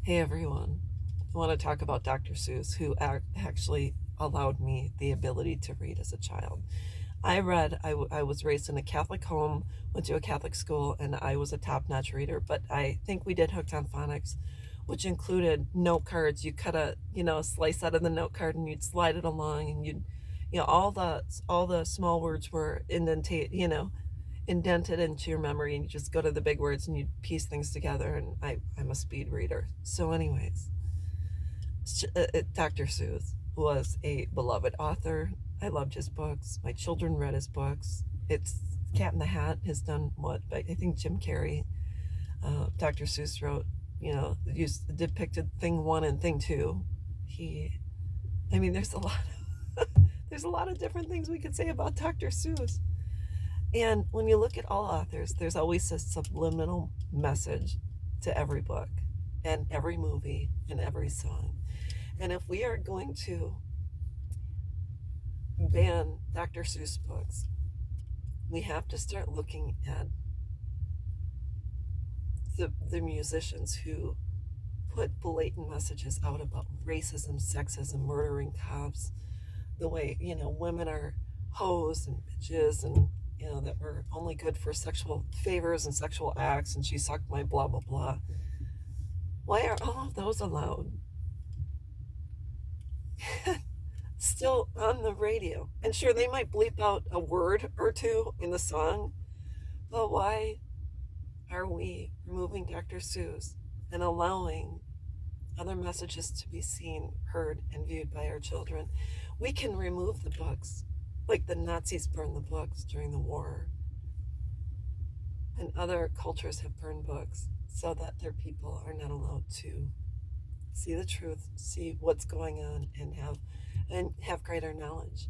Hey everyone, I want to talk about Dr. Seuss, who actually allowed me the ability to read as a child. I was raised in a Catholic home, went to a Catholic school, and I was a top notch reader. But I think we did Hooked on Phonics, which included note cards. You cut a slice out of the note card and you'd slide it along, and all the small words were indented into your memory, and you just go to the big words and you piece things together. And I'm a speed reader. So, anyways, Dr. Seuss was a beloved author. I loved his books. My children read his books. It's Cat in the Hat has done what I think Jim Carrey. Dr. Seuss wrote, depicted thing one and thing two. He, I mean, there's a lot. There's a lot of different things we could say about Dr. Seuss. And when you look at all authors, there's always a subliminal message to every book and every movie and every song. And if we are going to ban Dr. Seuss books, we have to start looking at the musicians who put blatant messages out about racism, sexism, murdering cops, the way, women are hoes and bitches, and, that we're only good for sexual favors and sexual acts, and she sucked my blah, blah, blah. Why are all of those allowed? Still on the radio. And sure, they might bleep out a word or two in the song, but why are we removing Dr. Seuss and allowing other messages to be seen, heard, and viewed by our children? We can remove the books, like the Nazis burned the books during the war, and other cultures have burned books so that their people are not allowed to see the truth, see what's going on, and have greater knowledge.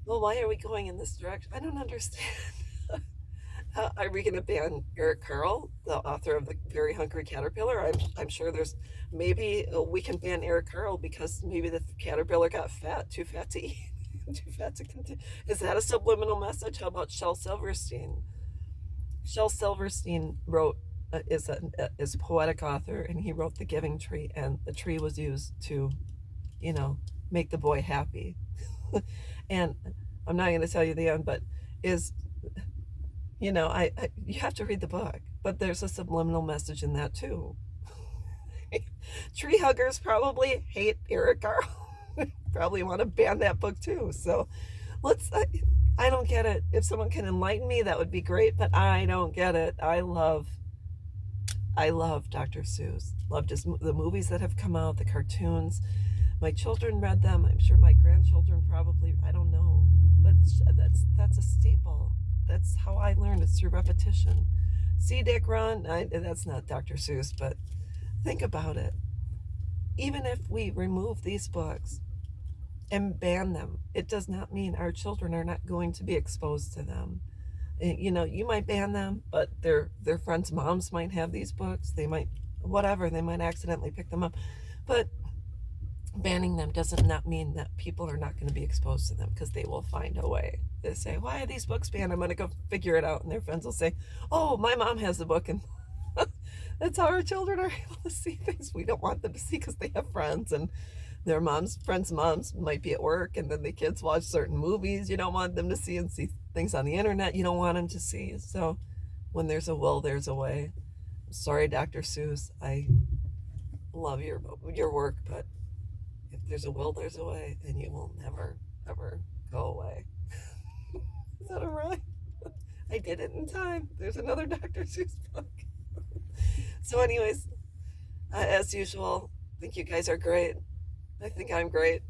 Well, why are we going in this direction? I don't understand. Are we going to ban Eric Carle, the author of The Very Hungry Caterpillar? I'm sure there's maybe we can ban Eric Carle because maybe the caterpillar got fat, too fat to eat, too fat to continue. Is that a subliminal message? How about Shel Silverstein? Shel Silverstein wrote is a poetic author, and he wrote The Giving Tree, and the tree was used to, make the boy happy. And I'm not going to tell you the end, but is you have to read the book, but there's a subliminal message in that too. Tree huggers probably hate Eric Carle. Probably want to ban that book too. So let's. I don't get it. If someone can enlighten me, that would be great. But I don't get it. I love Dr. Seuss. Loved the movies that have come out, the cartoons. My children read them. I'm sure my grandchildren probably. I don't know, but that's a staple. That's how I learned. It's through repetition. See, Dick, Run. That's not Dr. Seuss, but think about it. Even if we remove these books and ban them, it does not mean our children are not going to be exposed to them. You might ban them, but their friends' moms might have these books. They might, whatever, they might accidentally pick them up. But banning them doesn't not mean that people are not going to be exposed to them, because they will find a way. They say, why are these books banned? I'm going to go figure it out. And their friends will say, oh, my mom has the book. And that's how our children are able to see things we don't want them to see, because they have friends, and their friends' moms might be at work, and then the kids watch certain movies you don't want them to see, and see things on the internet you don't want them to see. So when there's a will, there's a way. I'm sorry, Dr. Seuss. I love your work, but if there's a will, there's a way, and you will never, ever go away. Is that all right? I did it in time. There's another Dr. Seuss book. So anyways, as usual, I think you guys are great. I think I'm great.